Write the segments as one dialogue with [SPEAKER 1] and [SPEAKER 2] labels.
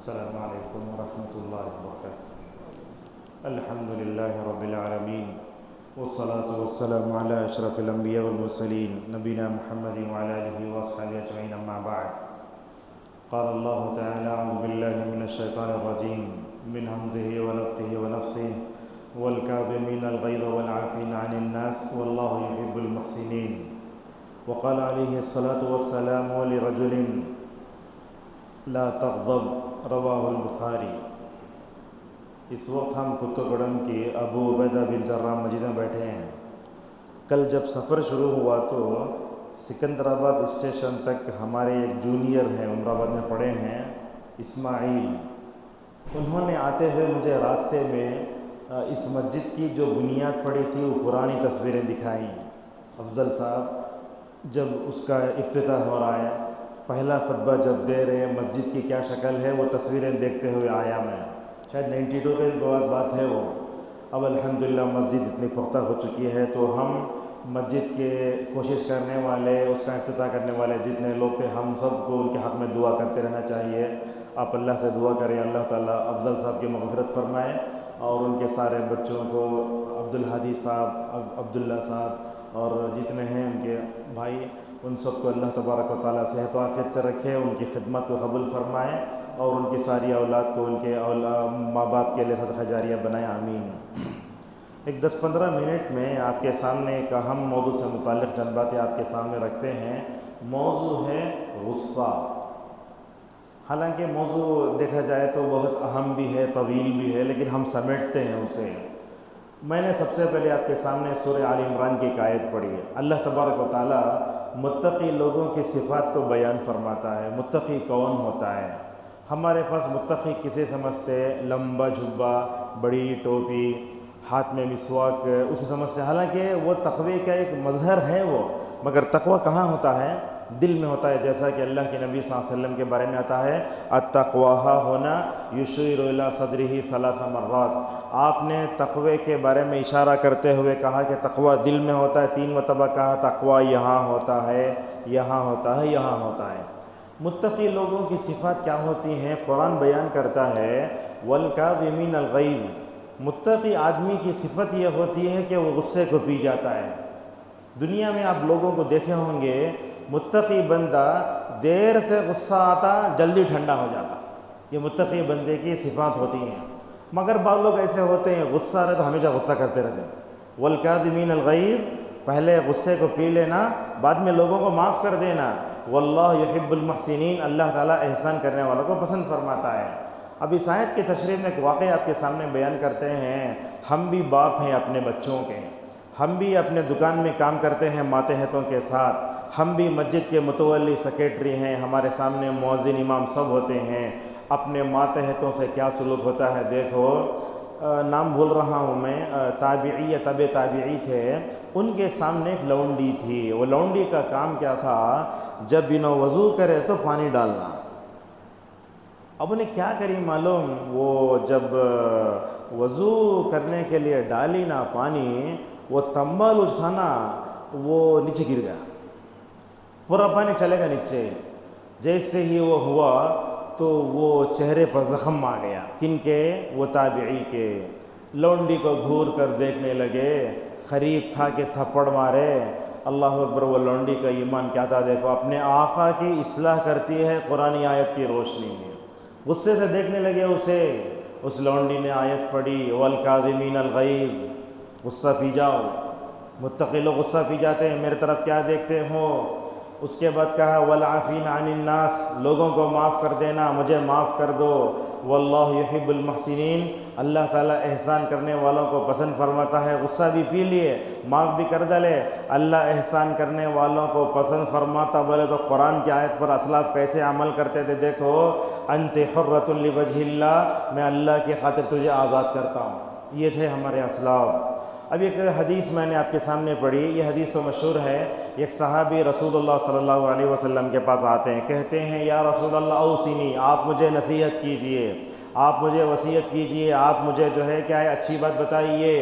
[SPEAKER 1] السلام علیکم ورحمۃ اللہ وبرکاتہ۔ الحمد للہ رب العالمین والصلاة والسلام علی اشرف الانبیاء والمرسلین نبینا محمد وعلی آلہ واصحابہ اجمعین، اما بعد۔ قال اللہ تعالی اعوذ باللہ من الشیطان الرجیم من ہمزہ ونفخہ ونفثہ والکاظمین الغیظ والعافین عن الناس واللہ یحب المحسنین۔ وقال علیہ الصلاة والسلام لرجل لا تغضب، رواہ البخاری۔ اس وقت ہم کتگڑم کے ابو عبیدہ بن جراح مسجد میں بیٹھے ہیں۔ کل جب سفر شروع ہوا تو سکندر آباد اسٹیشن تک ہمارے ایک جونیئر ہیں، عمر آباد میں پڑھے ہیں، اسماعیل، انہوں نے آتے ہوئے مجھے راستے میں اس مسجد کی جو بنیاد پڑی تھی وہ پرانی تصویریں دکھائیں۔ افضل صاحب جب اس کا افتتاح ہو رہا ہے، پہلا خطبہ جب دے رہے ہیں، مسجد کی کیا شکل ہے وہ تصویریں دیکھتے ہوئے آیا میں، شاید 92 کے بعد بات ہے وہ۔ اب الحمدللہ مسجد اتنی پختہ ہو چکی ہے، تو ہم مسجد کے کوشش کرنے والے، اس کا افتتاح کرنے والے جتنے لوگ تھے، ہم سب کو ان کے حق میں دعا کرتے رہنا چاہیے۔ آپ اللہ سے دعا کریں اللہ تعالیٰ افضل صاحب کی مغفرت فرمائے، اور ان کے سارے بچوں کو، عبدالہادی صاحب، عبداللہ صاحب اور جتنے ہیں ان کے بھائی، ان سب کو اللہ تبارک و تعالیٰ صحت و عافیت سے رکھے، ان کی خدمت کو قبول فرمائے، اور ان کی ساری اولاد کو ان کے ماں باپ کے لیے صدقہ جاریہ بنائے، آمین۔ ایک 10-15 منٹ میں آپ کے سامنے ایک اہم موضوع سے متعلق چند باتیں آپ کے سامنے رکھتے ہیں۔ موضوع ہے غصہ۔ حالانکہ موضوع دیکھا جائے تو بہت اہم بھی ہے، طویل بھی ہے، لیکن ہم سمیٹتے ہیں اسے۔ میں نے سب سے پہلے آپ کے سامنے سورہ آل عمران کی ایک آیت پڑھی ہے۔ اللہ تبارک و تعالیٰ متقی لوگوں کی صفات کو بیان فرماتا ہے۔ متقی کون ہوتا ہے؟ ہمارے پاس متقی کسے سمجھتے؟ لمبا جھبا، بڑی ٹوپی، ہاتھ میں مسواک، اسے سمجھتے ہیں۔ حالانکہ وہ تقوی کا ایک مظہر ہے وہ، مگر تقوی کہاں ہوتا ہے؟ دل میں ہوتا ہے، جیسا کہ اللہ کے نبی صلی اللہ علیہ وسلم کے بارے میں آتا ہے، التقویٰ ہونا یشیر الی صدرہ 3 مرات۔ آپ نے تقوی کے بارے میں اشارہ کرتے ہوئے کہا کہ تقوی دل میں ہوتا ہے، 3 مرتبہ کہا تقوی یہاں ہوتا ہے، یہاں ہوتا ہے، یہاں ہوتا ہے۔ متقی لوگوں کی صفات کیا ہوتی ہیں؟ قرآن بیان کرتا ہے والکاظمین الغیظ۔ متقی آدمی کی صفت یہ ہوتی ہے کہ وہ غصے کو پی جاتا ہے۔ دنیا میں آپ لوگوں کو دیکھے ہوں گے، متقی بندہ دیر سے غصہ آتا، جلدی ٹھنڈا ہو جاتا۔ یہ متقی بندے کی صفات ہوتی ہیں۔ مگر بعض لوگ ایسے ہوتے ہیں، غصہ آ رہے تو ہمیشہ غصہ کرتے رہتے ہیں۔ والکاظمین الغیظ، پہلے غصے کو پی لینا، بعد میں لوگوں کو معاف کر دینا۔ واللہ یحب المحسنین، اللہ تعالیٰ احسان کرنے والوں کو پسند فرماتا ہے۔ اب اس آیت کی تشریح میں ایک واقعہ آپ کے سامنے بیان کرتے ہیں۔ ہم بھی باپ ہیں اپنے بچوں کے، ہم بھی اپنے دکان میں کام کرتے ہیں ماتحتوں کے ساتھ، ہم بھی مسجد کے متولی سیکریٹری ہیں، ہمارے سامنے مؤذن امام سب ہوتے ہیں۔ اپنے ماتحتوں سے کیا سلوک ہوتا ہے دیکھو۔ نام بھول رہا ہوں میں، تابعی یا تبع تابعی تھے، ان کے سامنے ایک لونڈی تھی۔ وہ لونڈی کا کام کیا تھا؟ جب انہوں وضو کرے تو پانی ڈالنا۔ اب انہیں کیا کری معلوم، وہ جب وضو کرنے کے لیے ڈالی نا پانی، وہ تنبال تھا نا، وہ نیچے گر گیا، پورا پانی چلے گا نیچے۔ جیسے ہی وہ ہوا تو وہ چہرے پر زخم آ گیا۔ کن کے؟ وہ تابعی کے۔ لونڈی کو گھور کر دیکھنے لگے، قریب تھا کہ تھپڑ مارے۔ اللہ اکبر، وہ لونڈی کا ایمان کیا تھا دیکھو، اپنے آقا کی اصلاح کرتی ہے قرآن آیت کی روشنی میں۔ غصے سے دیکھنے لگے اسے۔ اس لونڈی نے آیت پڑھی والکاظمین الغیظ، غصہ پی جاؤ۔ متقی لوگ غصہ پی جاتے ہیں، میرے طرف کیا دیکھتے ہو؟ اس کے بعد کہا والعافین عن الناس، لوگوں کو معاف کر دینا، مجھے معاف کر دو۔ واللہ یحب المحسنین، اللہ تعالیٰ احسان کرنے والوں کو پسند فرماتا ہے۔ غصہ بھی پی لیے، معاف بھی کر ڈالے، اللہ احسان کرنے والوں کو پسند فرماتا۔ بولے تو قرآن کی آیت پر اسلاف کیسے عمل کرتے تھے دیکھو، انت حرۃ لوجہ اللہ، میں اللہ کی خاطر تجھے آزاد کرتا ہوں۔ یہ تھے ہمارے اسلاف۔ اب ایک حدیث میں نے آپ کے سامنے پڑھی، یہ حدیث تو مشہور ہے۔ ایک صحابی رسول اللہ صلی اللہ علیہ وسلم کے پاس آتے ہیں، کہتے ہیں یا رسول اللہ اوصینی، آپ مجھے نصیحت کیجئے، آپ مجھے وصیت کیجئے، آپ مجھے جو ہے کیا ہے اچھی بات بتائیے۔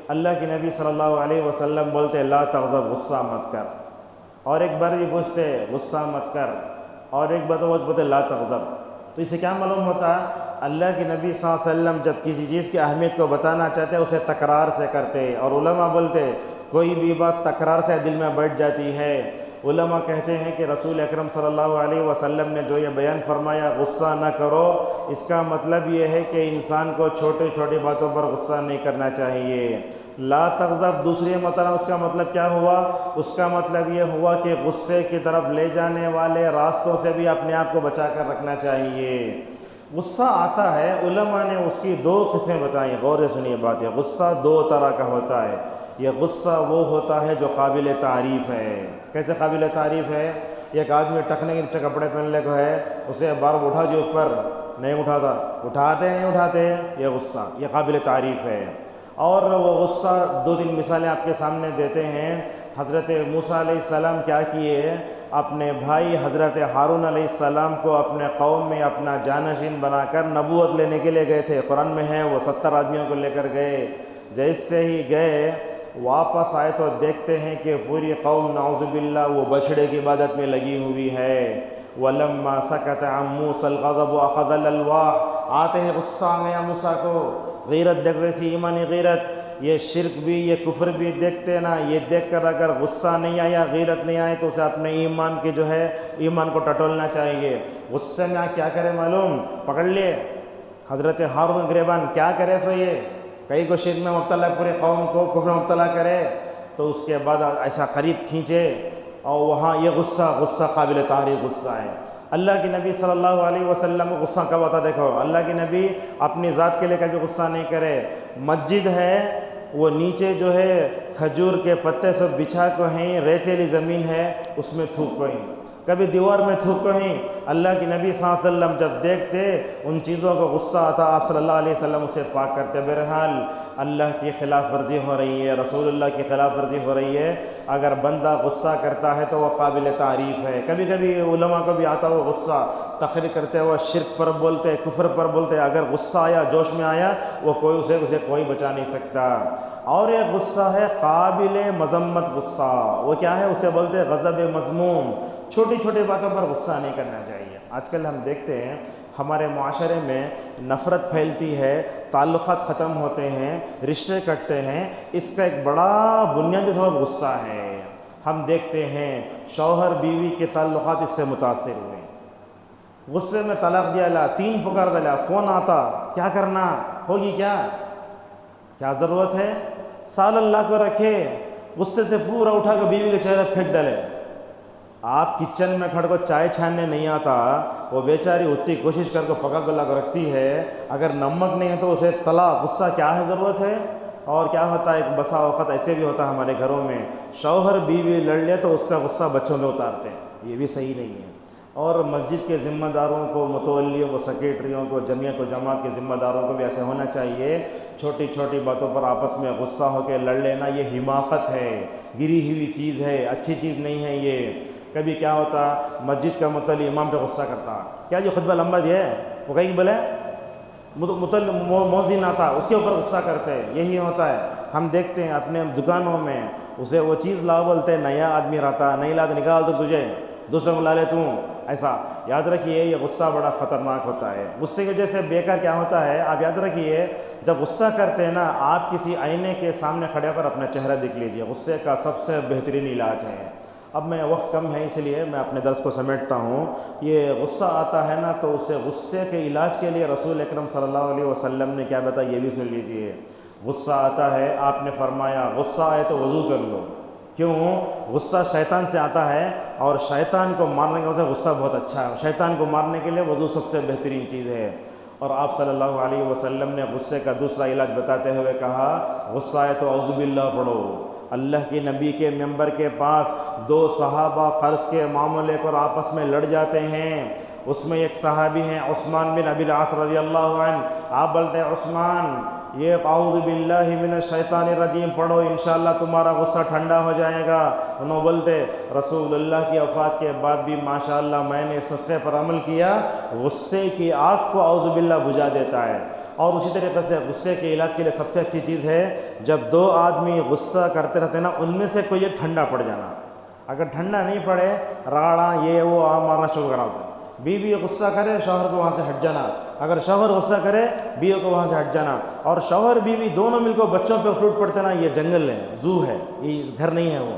[SPEAKER 1] اللہ کے نبی صلی اللہ علیہ وسلم بولتے لا تغضب، غصہ مت کر۔ اور ایک بار بھی پوچھتے غصہ مت کر، اور ایک بار بولتے لا تغضب۔ تو اسے کیا معلوم ہوتا ہے؟ اللہ کے نبی صلی اللہ علیہ وسلم جب کسی چیز کی اہمیت کو بتانا چاہتے اسے تکرار سے کرتے، اور علماء بولتے کوئی بھی بات تکرار سے دل میں بیٹھ جاتی ہے۔ علماء کہتے ہیں کہ رسول اکرم صلی اللہ علیہ وسلم نے جو یہ بیان فرمایا غصہ نہ کرو، اس کا مطلب یہ ہے کہ انسان کو چھوٹی چھوٹی باتوں پر غصہ نہیں کرنا چاہیے۔ لا تغضب دوسری مرتبہ اس کا مطلب کیا ہوا؟ اس کا مطلب یہ ہوا کہ غصے کی طرف لے جانے والے راستوں سے بھی اپنے آپ کو بچا کر رکھنا چاہیے۔ غصہ آتا ہے، علماء نے اس کی دو قسمیں بتائیں، غور سے سنیے بات، یہ غصہ دو طرح کا ہوتا ہے۔ یہ غصہ وہ ہوتا ہے جو قابل تعریف ہے۔ کیسے قابل تعریف ہے؟ ایک آدمی ٹکنے کے نیچے کپڑے پہننے کو ہے، اسے بار اٹھا جو اوپر نہیں اٹھاتا، اٹھاتے نہیں اٹھاتے، یہ غصہ، یہ قابل تعریف ہے۔ اور وہ غصہ دو تین مثالیں آپ کے سامنے دیتے ہیں۔ حضرت موسیٰ علیہ السلام کیا کیے؟ اپنے بھائی حضرت ہارون علیہ السلام کو اپنے قوم میں اپنا جانشین بنا کر نبوت لینے کے لیے گئے تھے۔ قرآن میں ہے وہ 70 آدمیوں کو لے کر گئے۔ جیسے ہی گئے واپس آئے تو دیکھتے ہیں کہ پوری قوم نعوذ باللہ وہ بچھڑے کی عبادت میں لگی ہوئی ہے۔ وَلَمَّا سَكَتَ عَن مُوسَى الْغَضَبُ أَخَذَ الْأَلْوَاحَ، آتے ہیں غصہ آ گیا موسیٰ کو، غیرت دیکھ رہی سی، ایمانی غیرت، یہ شرک بھی یہ کفر بھی دیکھتے نا، یہ دیکھ کر اگر غصہ نہیں آیا، غیرت نہیں آئے تو اسے اپنے ایمان کی جو ہے ایمان کو ٹٹولنا چاہیے۔ غصے میں کیا کرے معلوم؟ پکڑ لیے حضرت ہارون گریبان، کیا کرے سو یہ کئی کو شرک میں مبتلا، پورے قوم کو کفر میں مبتلا کرے، تو اس کے بعد ایسا قریب کھینچے، اور وہاں یہ غصہ قابل تعریف غصہ ہے۔ اللہ کے نبی صلی اللہ علیہ وسلم کو غصہ کب آتا؟ دیکھو اللہ کے نبی اپنی ذات کے لیے کبھی غصہ نہیں کرے۔ مسجد ہے وہ نیچے جو ہے کھجور کے پتے سب بچھا کو ہیں، ریتیلی زمین ہے اس میں تھوک کو ہیں، کبھی دیوار میں تھوک کو ہیں۔ اللہ کے نبی صلی اللہ علیہ وسلم جب دیکھتے ان چیزوں کو غصہ آتا، آپ صلی اللہ علیہ وسلم اسے پاک کرتے۔ بہرحال اللہ کی خلاف ورزی ہو رہی ہے، رسول اللہ کی خلاف ورزی ہو رہی ہے، اگر بندہ غصہ کرتا ہے تو وہ قابل تعریف ہے۔ کبھی کبھی علماء کو بھی آتا وہ غصہ، تقریر کرتے ہوئے شرک پر بولتے، کفر پر بولتے، اگر غصہ آیا، جوش میں آیا، وہ اسے کوئی بچا نہیں سکتا۔ اور ایک غصہ ہے قابل مذمت غصہ، وہ کیا ہے؟ اسے بولتے غضب مذموم۔ چھوٹی چھوٹی باتوں پر غصہ نہیں کرنا چاہیے۔ آج کل ہم دیکھتے ہیں ہمارے معاشرے میں نفرت پھیلتی ہے، تعلقات ختم ہوتے ہیں، رشتے کٹتے ہیں، اس کا ایک بڑا بنیادی سبب غصہ ہے۔ ہم دیکھتے ہیں شوہر بیوی کے تعلقات اس سے متاثر ہوئے، غصے میں طلاق دیا لا، 3 پکار دیا، فون آتا، کیا کرنا ہوگی، کیا ضرورت ہے؟ سال اللہ کو رکھے، غصے سے پورا اٹھا کے بیوی کے چہرے پھینک ڈالے۔ آپ کچن میں کھڑ کو چائے چھاننے نہیں آتا، وہ بیچاری اتنی کوشش کر کے پکا گلا کو رکھتی ہے، اگر نمک نہیں ہے تو اسے تلا، غصہ کیا ہے، ضرورت ہے؟ اور کیا ہوتا ہے ایک بسا اوقات ایسے بھی ہوتا ہے ہمارے گھروں میں، شوہر بیوی لڑ لے تو اس کا غصہ بچوں میں اتارتے ہیں، یہ بھی صحیح نہیں ہے۔ اور مسجد کے ذمہ داروں کو، متولیوں کو، سیکریٹریوں کو، جمعیت و جماعت کے ذمہ داروں کو بھی ایسے ہونا چاہیے۔ چھوٹی چھوٹی باتوں پر آپس میں غصہ ہو کے لڑ لینا یہ حماقت ہے، گری ہوئی چیز ہے، اچھی چیز نہیں ہے یہ۔ کبھی کیا ہوتا، مسجد کا متولی امام پہ غصہ کرتا، کیا جو خطبہ لمبا دیا ہے وہ کہیں بولے، مؤذن آتا اس کے اوپر غصہ کرتے، یہی ہوتا ہے۔ ہم دیکھتے ہیں اپنے دکانوں میں اسے وہ چیز لاؤ بولتے، نیا آدمی رہتا، نہیں لا تو نکال تو تجھے، دوسروں کو لا لے توں، ایسا۔ یاد رکھیے یہ غصہ بڑا خطرناک ہوتا ہے۔ غصے کی وجہ سے بیکار کیا ہوتا ہے، آپ یاد رکھیے جب غصہ کرتے ہیں نا، آپ کسی آئینے کے سامنے کھڑے ہو کر اپنا چہرہ دیکھ لیجیے، غصے کا سب سے بہترین علاج ہے۔ اب میں وقت کم ہے اس لیے میں اپنے درس کو سمیٹتا ہوں۔ یہ غصہ آتا ہے نا تو اسے غصے کے علاج کے لیے رسول اکرم صلی اللہ علیہ وسلم نے کیا بتایا یہ بھی سن لیجیے۔ غصہ آتا ہے، آپ نے فرمایا غصہ آئے تو وضو کر لو۔ کیوں؟ غصہ شیطان سے آتا ہے، اور شیطان کو مارنے کے وجہ سے غصہ بہت اچھا ہے، شیطان کو مارنے کے لیے وضو سب سے بہترین چیز ہے۔ اور آپ صلی اللہ علیہ وسلم نے غصے کا دوسرا علاج بتاتے ہوئے کہا غصہ آئے تو اعوذ باللہ پڑھو۔ اللہ کے نبی کے ممبر کے پاس 2 صحابہ قرض کے معاملے پر آپس میں لڑ جاتے ہیں، اس میں ایک صحابی ہیں عثمان بن ابی العاص رضی اللہ عنہ، آپ بولتے ہیں عثمان یہ اعوذ باللہ من الشیطان الرجیم پڑھو، انشاءاللہ تمہارا غصہ ٹھنڈا ہو جائے گا۔ انہوں بولتے رسول اللہ کی وفات کے بعد بھی ماشاءاللہ میں نے اس نسخے پر عمل کیا، غصے کی آگ کو اعوذ باللہ بجھا دیتا ہے۔ اور اسی طریقے سے غصے کے علاج کے لیے سب سے اچھی چیز ہے جب 2 آدمی غصہ کرتے رہتے نا، ان میں سے کوئی ایک ٹھنڈا پڑ جانا۔ اگر ٹھنڈا نہیں پڑے، راڑا یہ وہ مارنا شروع کرا ہوتا ہے، بیوی غصہ کرے شوہر کو وہاں سے ہٹ جانا، اگر شوہر غصہ کرے بیوی کو وہاں سے ہٹ جانا، اور شوہر بیوی دونوں مل کر بچوں پہ ٹوٹ پڑتے نا، یہ جنگل ہے، زو ہے، یہ گھر نہیں ہے وہ۔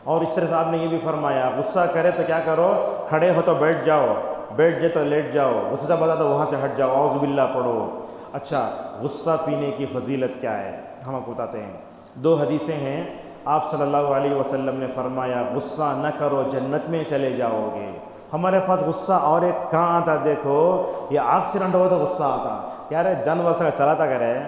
[SPEAKER 1] اور اس طرح سے آپ نے یہ بھی فرمایا غصہ کرے تو کیا کرو، کھڑے ہو تو بیٹھ جاؤ، بیٹھ جائے تو لیٹ جاؤ، غصہ بتا تو وہاں سے ہٹ جاؤ، اعوذ باللہ پڑھو۔ اچھا غصہ پینے کی فضیلت کیا ہے ہم آپ کو بتاتے ہیں۔ 2 حدیثیں ہیں، آپ صلی اللہ علیہ وسلم نے فرمایا غصہ نہ کرو جنت میں چلے جاؤ گے۔ ہمارے پاس غصہ اور ایک کہاں آتا دیکھو، یہ ایکسیڈنٹ ہو تو غصہ آتا، کیا رہے جانور سے چلاتا کہہ رہے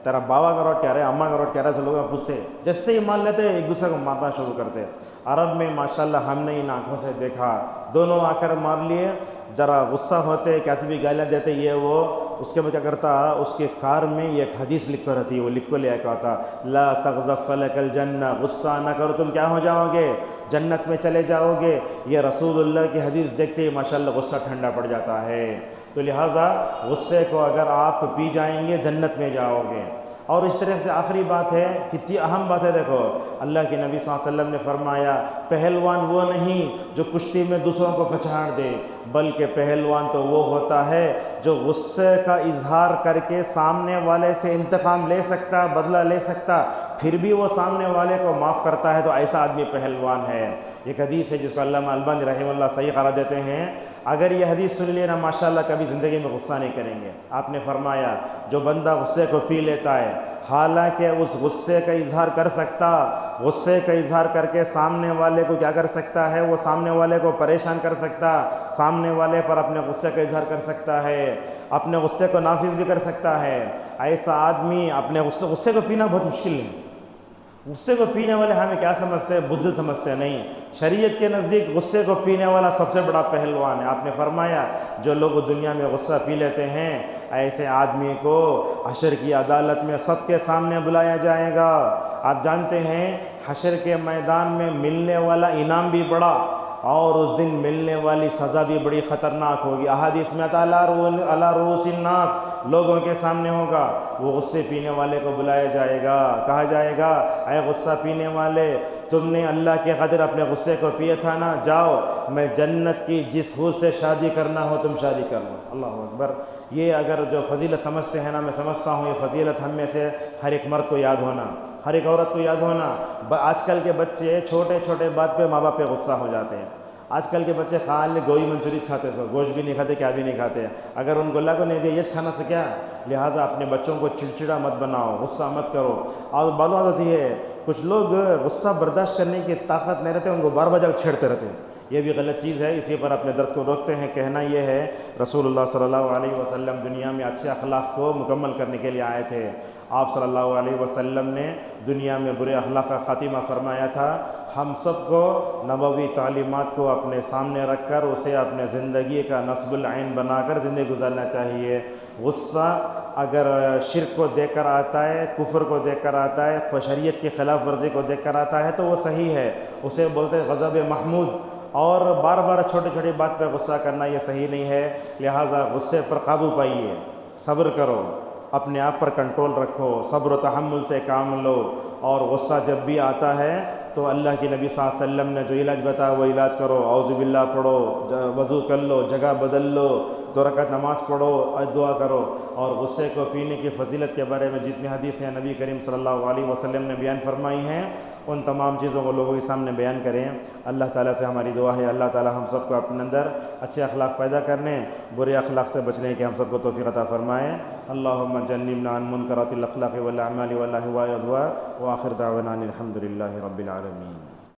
[SPEAKER 1] تیرا بابا کا روٹ کیا رہے، اماں کا روٹ کیا رہے، سے لوگ پوچھتے، جیسے ہی مان لیتے ایک دوسرے کو مارنا شروع کرتے۔ عرب میں ماشاءاللہ ہم نے ان آنکھوں سے دیکھا، دونوں آ کر مار لیے، ذرا غصہ ہوتے کیا بھی گالیاں دیتے یہ وہ، اس کے بعد کیا کرتا، اس کے کار میں یہ ایک حدیث لکھ کر رہتی، وہ لکھ کو لے کے آتا، لا تغضب فلک الجنہ، غصہ نہ کرو تم کیا ہو جاؤ گے، جنت میں چلے جاؤ گے۔ یہ رسول اللہ کی حدیث دیکھتے ہی ماشاءاللہ غصہ ٹھنڈا پڑ جاتا ہے۔ تو لہٰذا غصے کو اگر آپ پی جائیں گے جنت میں جاؤ گے۔ اور اس طرح سے آخری بات ہے، کتنی اہم بات ہے، دیکھو اللہ کے نبی صلی اللہ علیہ وسلم نے فرمایا پہلوان وہ نہیں جو کشتی میں دوسروں کو پچھاڑ دے، بلکہ پہلوان تو وہ ہوتا ہے جو غصے کا اظہار کر کے سامنے والے سے انتقام لے سکتا، بدلہ لے سکتا، پھر بھی وہ سامنے والے کو معاف کرتا ہے، تو ایسا آدمی پہلوان ہے۔ ایک حدیث ہے جس کو علامہ البانی رحمہ اللہ صحیح قرار دیتے ہیں، اگر یہ حدیث سن لینا ماشاءاللہ کبھی زندگی میں غصہ نہیں کریں گے۔ آپ نے فرمایا جو بندہ غصے کو پی لیتا ہے، حالانکہ اس غصے کا اظہار کر سکتا، غصے کا اظہار کر کے سامنے والے کو کیا کر سکتا ہے، وہ سامنے والے کو پریشان کر سکتا، سامنے والے پر اپنے غصے کا اظہار کر سکتا ہے، اپنے غصے کو نافذ بھی کر سکتا ہے۔ ایسا آدمی اپنے غصے کو پینا بہت مشکل ہے۔ غصے کو پینے والے ہمیں کیا سمجھتے ہیں، بزدل سمجھتے ہیں، نہیں، شریعت کے نزدیک غصے کو پینے والا سب سے بڑا پہلوان ہے۔ آپ نے فرمایا جو لوگ دنیا میں غصہ پی لیتے ہیں ایسے آدمی کو حشر کی عدالت میں سب کے سامنے بلایا جائے گا۔ آپ جانتے ہیں حشر کے میدان میں ملنے والا انعام بھی بڑا اور اس دن ملنے والی سزا بھی بڑی خطرناک ہوگی۔ احادیث میں علی رؤوس الناس، لوگوں کے سامنے ہوگا، وہ غصے پینے والے کو بلایا جائے گا، کہا جائے گا اے غصہ پینے والے، تم نے اللہ کے خاطر اپنے غصے کو پیا تھا نا، جاؤ میں جنت کی جس حور سے شادی کرنا ہو تم شادی کر لو۔ اللہ اکبر۔ یہ اگر جو فضیلت سمجھتے ہیں نا، میں سمجھتا ہوں یہ فضیلت ہم میں سے ہر ایک مرد کو یاد ہونا، ہر ایک عورت کو یاد ہونا۔ آج کل کے بچے چھوٹے چھوٹے بات پہ ماں باپ پہ غصہ ہو جاتے ہیں۔ آج کل کے بچے خالی گوئی منچوری کھاتے ہیں، گوشت بھی نہیں کھاتے، کیا بھی نہیں کھاتے۔ اگر ان کو اللہ کو نہیں دیا یہ کھانا سے کیا، لہٰذا اپنے بچوں کو چڑچڑا مت بناؤ، غصہ مت کرو۔ اور بات ہوتی ہے کچھ لوگ غصہ برداشت کرنے کی طاقت نہیں رہتے، ان کو بار بار جا چھیڑتے رہتے ہیں، یہ بھی غلط چیز ہے۔ اسی پر اپنے درس کو روکتے ہیں۔ کہنا یہ ہے رسول اللہ صلی اللہ علیہ وسلم دنیا میں اچھے اخلاق کو مکمل کرنے کے لیے آئے تھے۔ آپ صلی اللہ علیہ وسلم نے دنیا میں برے اخلاق کا خاتمہ فرمایا تھا۔ ہم سب کو نبوی تعلیمات کو اپنے سامنے رکھ کر اسے اپنے زندگی کا نصب العین بنا کر زندگی گزارنا چاہیے۔ غصہ اگر شرک کو دیکھ کر آتا ہے، کفر کو دیکھ کر آتا ہے، شریعت کی خلاف ورزی کو دیکھ کر آتا ہے تو وہ صحیح ہے، اسے بولتے ہیں غضب محمود۔ اور بار بار چھوٹی چھوٹی بات پہ غصہ کرنا یہ صحیح نہیں ہے، لہٰذا غصے پر قابو پائیے، صبر کرو، اپنے آپ پر کنٹرول رکھو، صبر و تحمل سے کام لو۔ اور غصہ جب بھی آتا ہے تو اللہ کے نبی صلی اللہ علیہ وسلم نے جو علاج بتایا وہ علاج کرو، اعوذ باللہ پڑھو، وضو کر لو، جگہ بدل لو، 2 رکعت نماز پڑھو، دعا کرو۔ اور غصے کو پینے کی فضیلت کے بارے میں جتنی حدیثیں نبی کریم صلی اللہ علیہ وسلم نے بیان فرمائی ہیں ان تمام چیزوں کو لوگوں کے سامنے بیان کریں۔ اللہ تعالیٰ سے ہماری دعا ہے اللہ تعالیٰ ہم سب کو اپنے اندر اچھے اخلاق پیدا کرنے، برے اخلاق سے بچنے کے ہم سب کو توفیق عطا فرمائیں۔ اللہم جنبنا عن منکرات الاخلاق والاعمال والاہواء والادواء، وآخر دعوانا الحمد للہ رب العالمین۔